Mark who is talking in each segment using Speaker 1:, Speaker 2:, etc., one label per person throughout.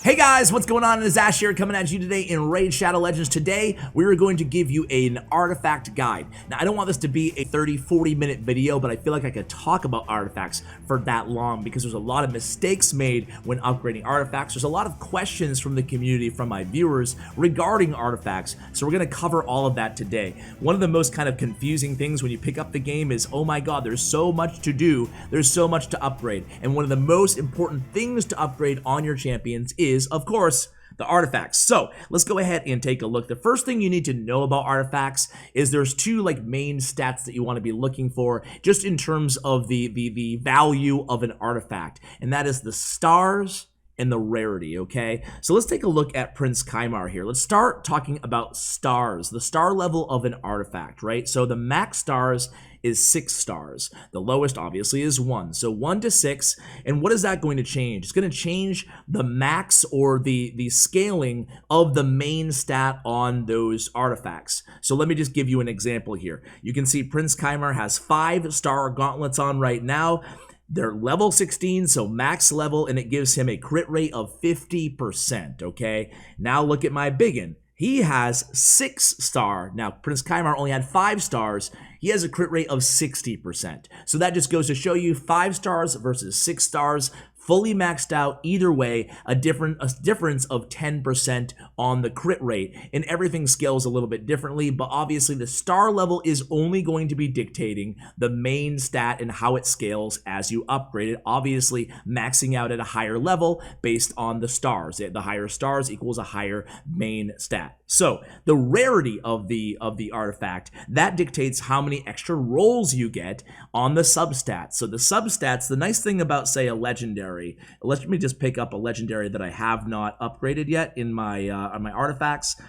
Speaker 1: Hey guys, what's going on? It is Ash here coming at you today in Raid Shadow Legends. Today, we're going to give you an artifact guide. Now, I don't want this to be a 30-40 minute video, but I feel like I could talk about artifacts for that long because there's a lot of mistakes made when upgrading artifacts. There's a lot of questions from the community, from my viewers, regarding artifacts, so we're going to cover all of that today. One of the most kind of confusing things when you pick up the game is, oh my god, there's so much to do, there's so much to upgrade, and one of the most important things to upgrade on your champions is, of course, the artifacts. So let's go ahead and take a look. The first thing you need to know about artifacts is there's two main stats that you want to be looking for just in terms of the value of an artifact, and that is the stars and the rarity. Okay, so let's take a look at Prince Kaimar here. Let's start talking about stars, the star level of an artifact, right? So the max stars is 6 stars. The lowest obviously is 1. So 1 to 6. And what is that going to change? It's going to change the max or the scaling of the main stat on those artifacts. So let me just give you an example here. You can see Prince Kaimar has 5-star gauntlets on right now. They're level 16, so max level, and it gives him a crit rate of 50%, okay? Now look at my biggin. He has 6-star. Now, Prince Kaimar only had 5 stars. He has a crit rate of 60%. So that just goes to show you 5 stars versus 6 stars. Fully maxed out either way, a difference of 10% on the crit rate, and everything scales a little bit differently, but obviously the star level is only going to be dictating the main stat and how it scales as you upgrade it, obviously maxing out at a higher level based on the stars. The higher stars equals a higher main stat. So the rarity of the artifact, that dictates how many extra rolls you get on the substats. So the substats, the nice thing about, say, a legendary, let me just pick up a legendary that I have not upgraded yet in my on my artifacts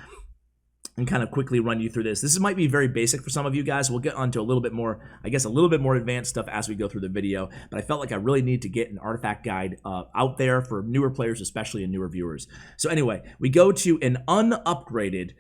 Speaker 1: and kind of quickly run you through this. This might be very basic for some of you guys. We'll get onto a little bit more, I guess, a little bit more advanced stuff as we go through the video, but I felt like I really need to get an artifact guide out there for newer players, especially and newer viewers. So anyway, we go to an unupgraded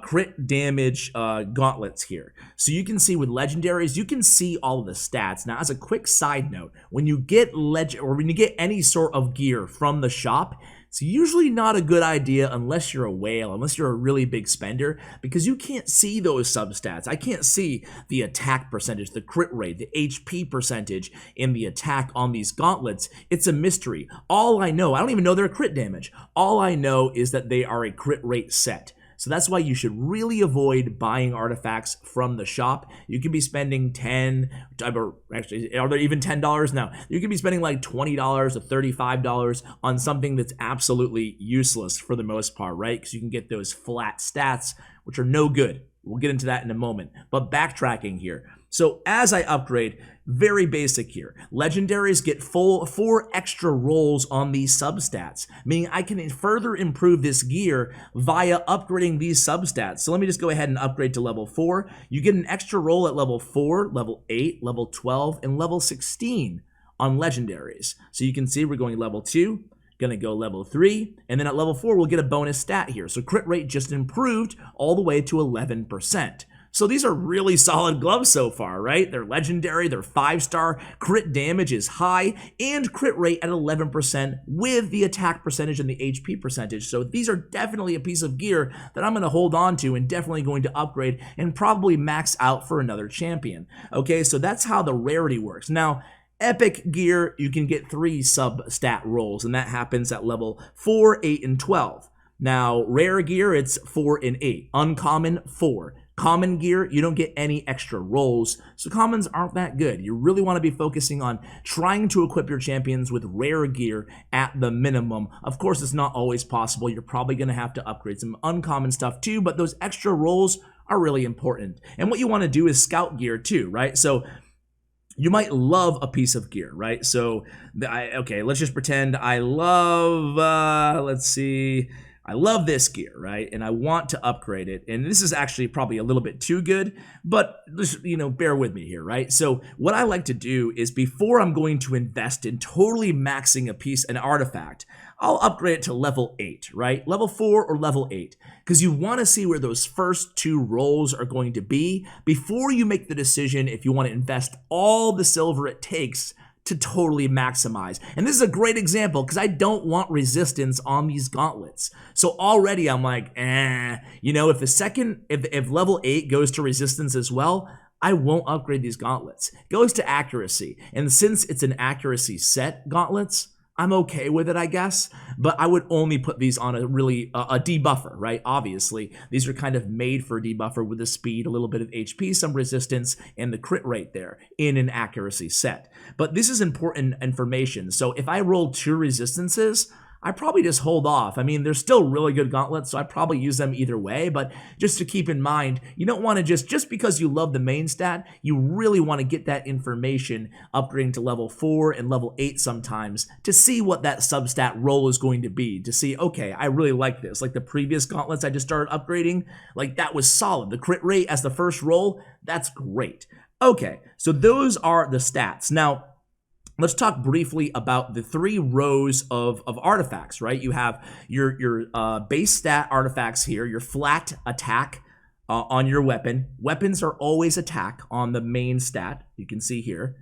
Speaker 1: crit damage gauntlets here. So you can see with legendaries, you can see all of the stats. Now, as a quick side note, when you get when you get any sort of gear from the shop, it's usually not a good idea unless you're a whale, unless you're a really big spender, because you can't see those substats. I can't see the attack percentage, the crit rate, the HP percentage in the attack on these gauntlets. It's a mystery. All I know, I don't even know their crit damage. All I know is that they are a crit rate set. So that's why you should really avoid buying artifacts from the shop. You could be spending actually, are there even $10 now? You could be spending like $20 to $35 on something that's absolutely useless for the most part, right? Because you can get those flat stats, which are no good. We'll get into that in a moment. But backtracking here. So as I upgrade, very basic here. Legendaries get 4 extra rolls on these substats, meaning I can further improve this gear via upgrading these substats. So let me just go ahead and upgrade to level 4. You get an extra roll at level 4, level 8, level 12, and level 16 on legendaries. So you can see we're going level 2. Gonna go level 3, and then at level 4 we'll get a bonus stat here. So crit rate just improved all the way to 11%. So these are really solid gloves so far, right? They're legendary, they're 5-star, crit damage is high, and crit rate at 11% with the attack percentage and the HP percentage. So these are definitely a piece of gear that I'm gonna hold on to and definitely going to upgrade and probably max out for another champion. Okay, so that's how the rarity works. Now, epic gear, you can get 3 sub-stat rolls, and that happens at level 4, 8, and 12. Now, rare gear, it's 4 and 8. Uncommon, 4. Common gear, you don't get any extra rolls, so commons aren't that good. You really want to be focusing on trying to equip your champions with rare gear at the minimum. Of course, it's not always possible. You're probably going to have to upgrade some uncommon stuff too, but those extra rolls are really important. And what you want to do is scout gear too, right? So you might love a piece of gear, right? So, okay, let's just pretend I love, I love this gear, right? And I want to upgrade it. And this is actually probably a little bit too good, but just, bear with me here, right? So what I like to do is before I'm going to invest in totally maxing an artifact, I'll upgrade it to level 8, right? Level 4 or level 8, because you want to see where those first 2 rolls are going to be before you make the decision if you want to invest all the silver it takes to totally maximize. And this is a great example because I don't want resistance on these gauntlets. So already I'm like, you know, if level 8 goes to resistance as well, I won't upgrade these gauntlets. It goes to accuracy. And since it's an accuracy set gauntlets, I'm okay with it, I guess, but I would only put these on a debuffer, right? Obviously, these are kind of made for a debuffer with the speed, a little bit of HP, some resistance, and the crit rate there in an accuracy set. But this is important information. So if I roll 2 resistances, I probably just hold off. I mean, they're still really good gauntlets, so I probably use them either way, but just to keep in mind, you don't want to just because you love the main stat, you really want to get that information upgrading to level 4 and level 8 sometimes to see what that substat roll is going to be, to see, okay, I really like this. Like the previous gauntlets I just started upgrading, like that was solid. The crit rate as the first roll, that's great. Okay, so those are the stats. Now, let's talk briefly about the 3 rows of artifacts, right? You have your base stat artifacts here, your flat attack on your weapon. Weapons are always attack on the main stat, you can see here.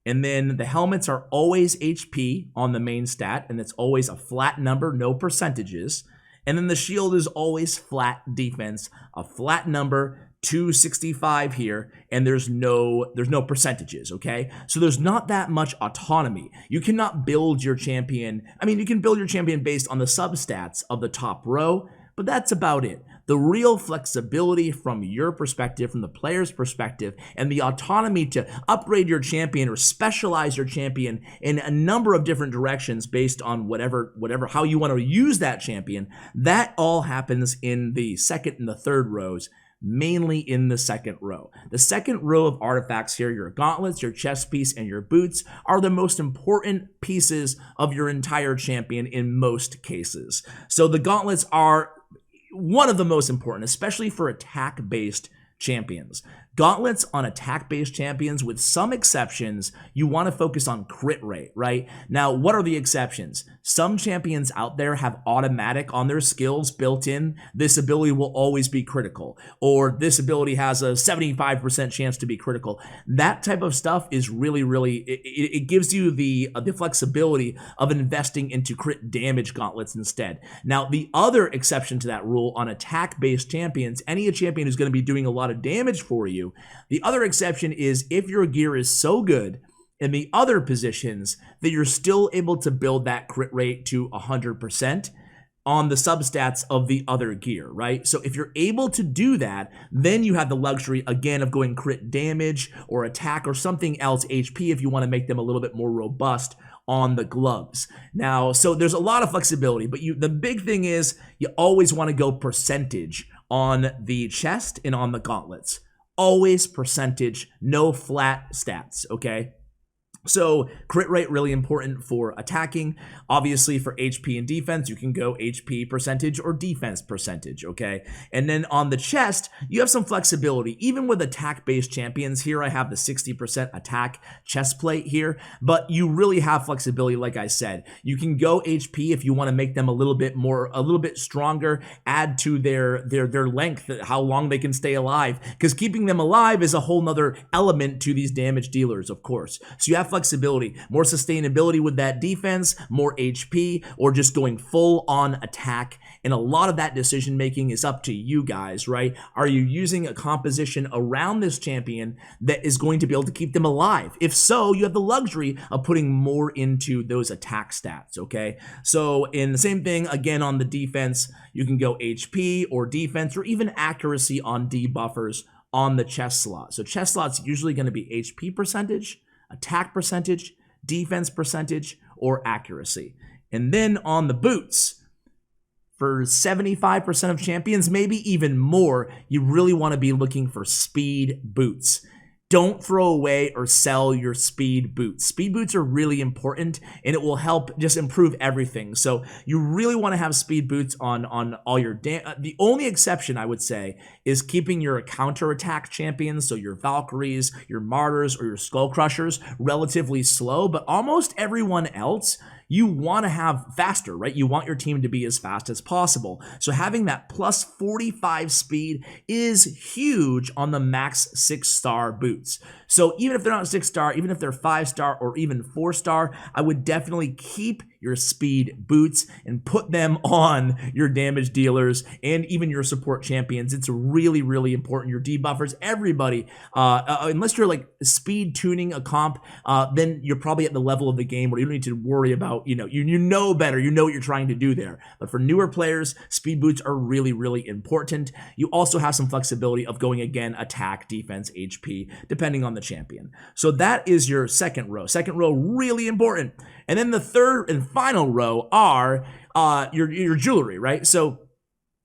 Speaker 1: And then the helmets are always HP on the main stat, and it's always a flat number, no percentages. And then the shield is always flat defense, a flat number, 265 here, and there's no percentages, okay? So there's not that much autonomy. You cannot build your champion. I mean, you can build your champion based on the substats of the top row, but that's about it. The real flexibility from your perspective, from the player's perspective, and the autonomy to upgrade your champion or specialize your champion in a number of different directions based on whatever how you want to use that champion, that all happens in the second and the third rows, mainly in the second row. The second row of artifacts here, your gauntlets, your chest piece, and your boots, are the most important pieces of your entire champion in most cases. So the gauntlets are one of the most important, especially for attack-based champions. Gauntlets on attack-based champions, with some exceptions, you want to focus on crit rate, right? Now, what are the exceptions? Some champions out there have automatic on their skills built in. This ability will always be critical, or this ability has a 75% chance to be critical. That type of stuff is really, it gives you the flexibility of investing into crit damage gauntlets instead. Now, the other exception to that rule on attack-based champions, any champion who's going to be doing a lot of damage for you, the other exception is if your gear is so good in the other positions that you're still able to build that crit rate to 100% on the substats of the other gear, right? So if you're able to do that, then you have the luxury again of going crit damage or attack or something else, HP, if you want to make them a little bit more robust on the gloves. Now, so there's a lot of flexibility, but the big thing is you always want to go percentage on the chest and on the gauntlets. Always percentage, no flat stats, okay? So crit rate really important for attacking. Obviously for HP and defense, you can go HP percentage or defense percentage, okay? And then on the chest, you have some flexibility. Even with attack-based champions, here I have the 60% attack chest plate here, but you really have flexibility, like I said. You can go HP if you want to make them a little bit stronger, add to their length, how long they can stay alive, because keeping them alive is a whole nother element to these damage dealers, of course. So you have flexibility, more sustainability with that defense, more HP, or just going full on attack. And a lot of that decision making is up to you guys, right? Are you using a composition around this champion that is going to be able to keep them alive? If so, you have the luxury of putting more into those attack stats, okay? So in the same thing, again, on the defense, you can go HP or defense or even accuracy on debuffers on the chest slot. So chest slot's usually going to be HP percentage, attack percentage, defense percentage, or accuracy. And then on the boots, for 75% of champions, maybe even more, you really want to be looking for speed boots. Don't throw away or sell your speed boots. Speed boots are really important, and it will help just improve everything. So you really want to have speed boots on all your the only exception, I would say, is keeping your counterattack champions, so your Valkyries, your Martyrs, or your Skull Crushers, relatively slow. But almost everyone else, you want to have faster, right? You want your team to be as fast as possible. So having that plus 45 speed is huge on the max 6-star boots. So even if they're not 6-star, even if they're 5-star or even 4-star, I would definitely keep your speed boots and put them on your damage dealers and even your support champions. It's really, really important. Your debuffers, everybody, unless you're like speed tuning a comp, then you're probably at the level of the game where you don't need to worry about, you know better, you know what you're trying to do there. But for newer players, speed boots are really, really important. You also have some flexibility of going again, attack, defense, HP, depending on the champion. So that is your second row. Second row, really important. And then the third and final row are your jewelry, right? So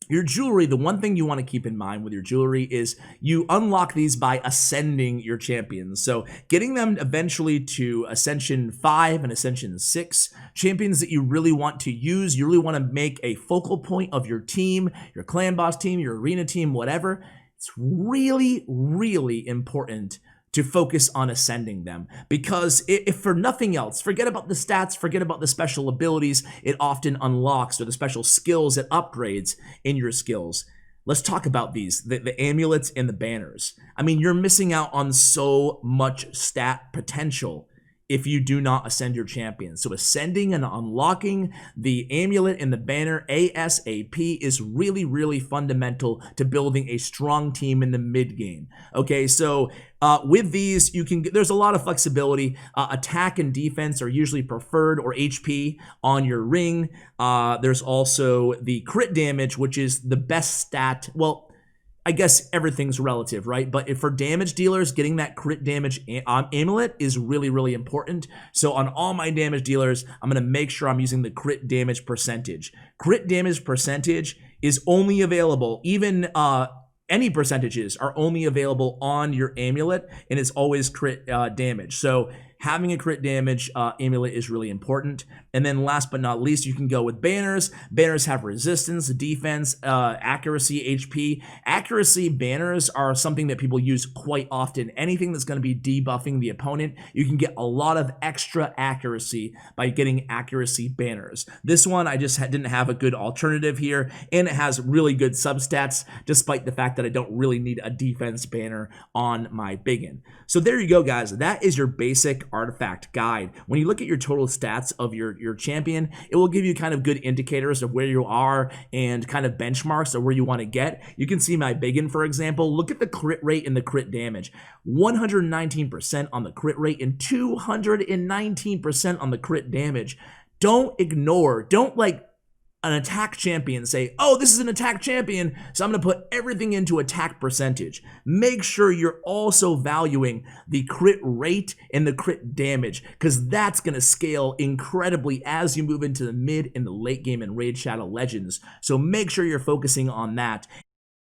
Speaker 1: your jewelry, the one thing you want to keep in mind with your jewelry is you unlock these by ascending your champions. So getting them eventually to Ascension 5 and Ascension 6, champions that you really want to use, you really want to make a focal point of your team, your clan boss team, your arena team, whatever. It's really, really important to focus on ascending them, because if for nothing else, forget about the stats, forget about the special abilities it often unlocks, or the special skills it upgrades in your skills. Let's talk about these, the amulets and the banners. I mean, you're missing out on so much stat potential if you do not ascend your champion. So ascending and unlocking the amulet and the banner ASAP is really, really fundamental to building a strong team in the mid game. Okay, so with these, there's a lot of flexibility. Attack and defense are usually preferred, or HP on your ring. There's also the crit damage, which is the best stat. Well, I guess everything's relative, right? But for damage dealers, getting that crit damage amulet is really, really important. So on all my damage dealers, I'm going to make sure I'm using the crit damage percentage. Crit damage percentage is only available, even any percentages are only available on your amulet, and it's always crit damage. So having a crit damage amulet is really important. And then last but not least, you can go with banners. Banners have resistance, defense, accuracy, HP. Accuracy banners are something that people use quite often. Anything that's going to be debuffing the opponent, you can get a lot of extra accuracy by getting accuracy banners. This one, I just didn't have a good alternative here, and it has really good substats, despite the fact that I don't really need a defense banner on my biggin. So there you go, guys. That is your basic artifact guide. When you look at your total stats of your champion, it will give you kind of good indicators of where you are and kind of benchmarks of where you want to get. You can see my biggin, for example. Look at the crit rate and the crit damage. 119% on the crit rate and 219% on the crit damage. Don't ignore, don't like an attack champion say, oh, this is an attack champion, so I'm going to put everything into attack percentage. Make sure you're also valuing the crit rate and the crit damage, because that's going to scale incredibly as you move into the mid and the late game in Raid Shadow Legends. So make sure you're focusing on that.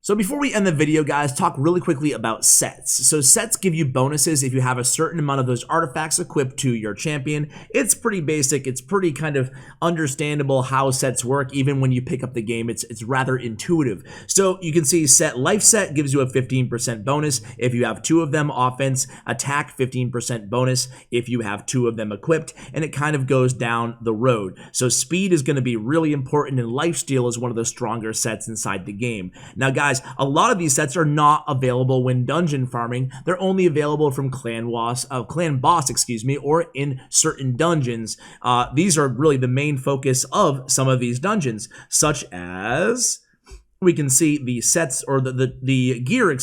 Speaker 1: So before we end the video, guys, talk really quickly about sets. So sets give you bonuses if you have a certain amount of those artifacts equipped to your champion. It's pretty basic. It's pretty kind of understandable how sets work. Even when you pick up the game, it's rather intuitive. So you can see life set gives you a 15% bonus if you have 2 of them. Offense, attack, 15% bonus if you have 2 of them equipped, and it kind of goes down the road. So speed is going to be really important, and lifesteal is one of the stronger sets inside the game. Now, guys, a lot of these sets are not available when dungeon farming. They're only available from clan boss, or in certain dungeons. These are really the main focus of some of these dungeons, such as we can see the sets, or the gear,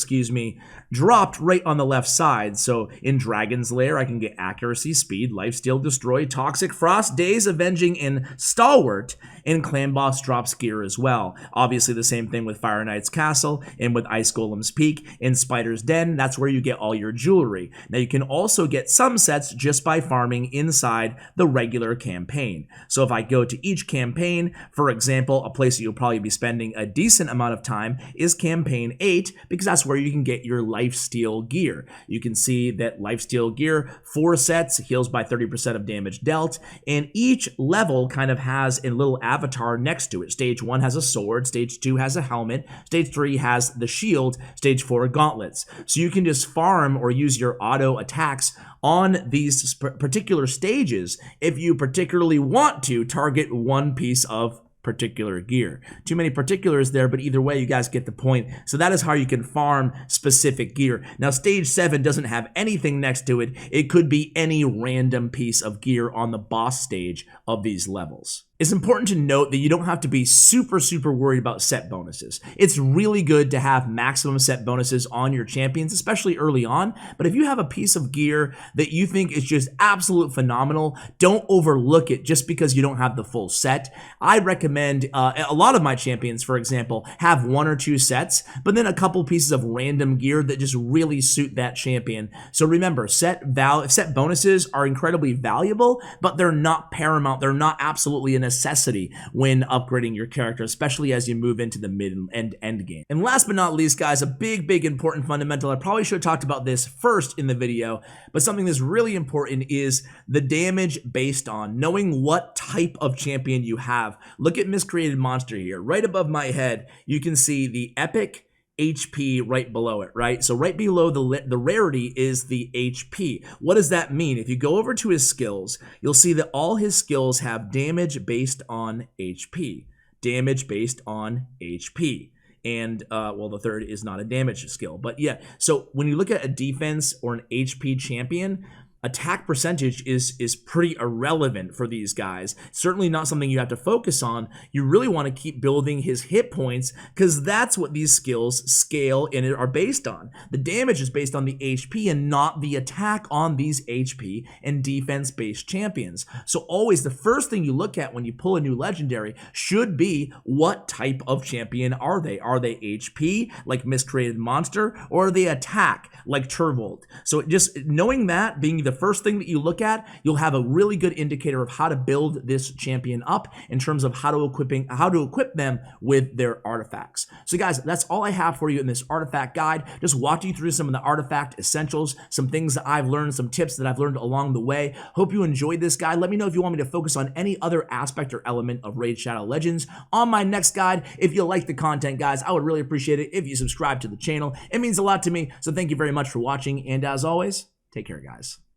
Speaker 1: dropped right on the left side. So in Dragon's Lair, I can get accuracy, speed, lifesteal, destroy, toxic, frost, daze, avenging, and stalwart. And Clan Boss drops gear as well. Obviously the same thing with Fire Knight's Castle and with Ice Golem's Peak and Spider's Den. That's where you get all your jewelry. Now you can also get some sets just by farming inside the regular campaign. So if I go to each campaign, for example, a place that you'll probably be spending a decent amount of time is Campaign 8, because that's where you can get your lifesteal gear. You can see that lifesteal gear, 4 sets, heals by 30% of damage dealt, and each level kind of has a little avatar next to it. Stage 1 has a sword, stage 2 has a helmet, stage 3 has the shield, stage 4 gauntlets. So you can just farm or use your auto attacks on these particular stages if you particularly want to target one piece of particular gear. Too many particulars there, but either way, you guys get the point. So that is how you can farm specific gear. Now, stage 7 doesn't have anything next to it. It could be any random piece of gear on the boss stage of these levels. It's important to note that you don't have to be super worried about set bonuses. It's really good to have maximum set bonuses on your champions, especially early on. But if you have a piece of gear that you think is just absolute phenomenal, don't overlook it just because you don't have the full set. I recommend a lot of my champions, for example, have 1 or 2 sets, but then a couple pieces of random gear that just really suit that champion. So remember, set bonuses are incredibly valuable, but they're not paramount. They're not absolutely a necessity when upgrading your character, especially as you move into the mid and end game. And last but not least, guys, a big important fundamental. I probably should have talked about this first in the video, but something that's really important is the damage based on knowing what type of champion you have. Look at Miscreated Monster here. Right above my head, you can see the epic HP right below it, right? So right below the rarity is the HP. What does that mean? If you go over to his skills, you'll see that all his skills have damage based on HP. Damage based on HP. And, well, the third is not a damage skill. But yeah, so when you look at a defense or an HP champion, attack percentage is pretty irrelevant for these guys. Certainly not something you have to focus on. You really want to keep building his hit points because that's what these skills scale and are based on. The damage is based on the HP and not the attack on these HP and defense-based champions. So always the first thing you look at when you pull a new legendary should be what type of champion are they? Are they HP, like Miscreated Monster, or are they attack, like Turvold? So just knowing that, being the first thing that you look at, you'll have a really good indicator of how to build this champion up in terms of how to equip them with their artifacts. So guys, that's all I have for you in this artifact guide. Just walked you through some of the artifact essentials, some things that I've learned, some tips that I've learned along the way. Hope you enjoyed this guide. Let me know if you want me to focus on any other aspect or element of Raid Shadow Legends on my next guide. If you like the content, guys, I would really appreciate it if you subscribe to the channel. It means a lot to me, so thank you very much for watching, and as always, take care, guys.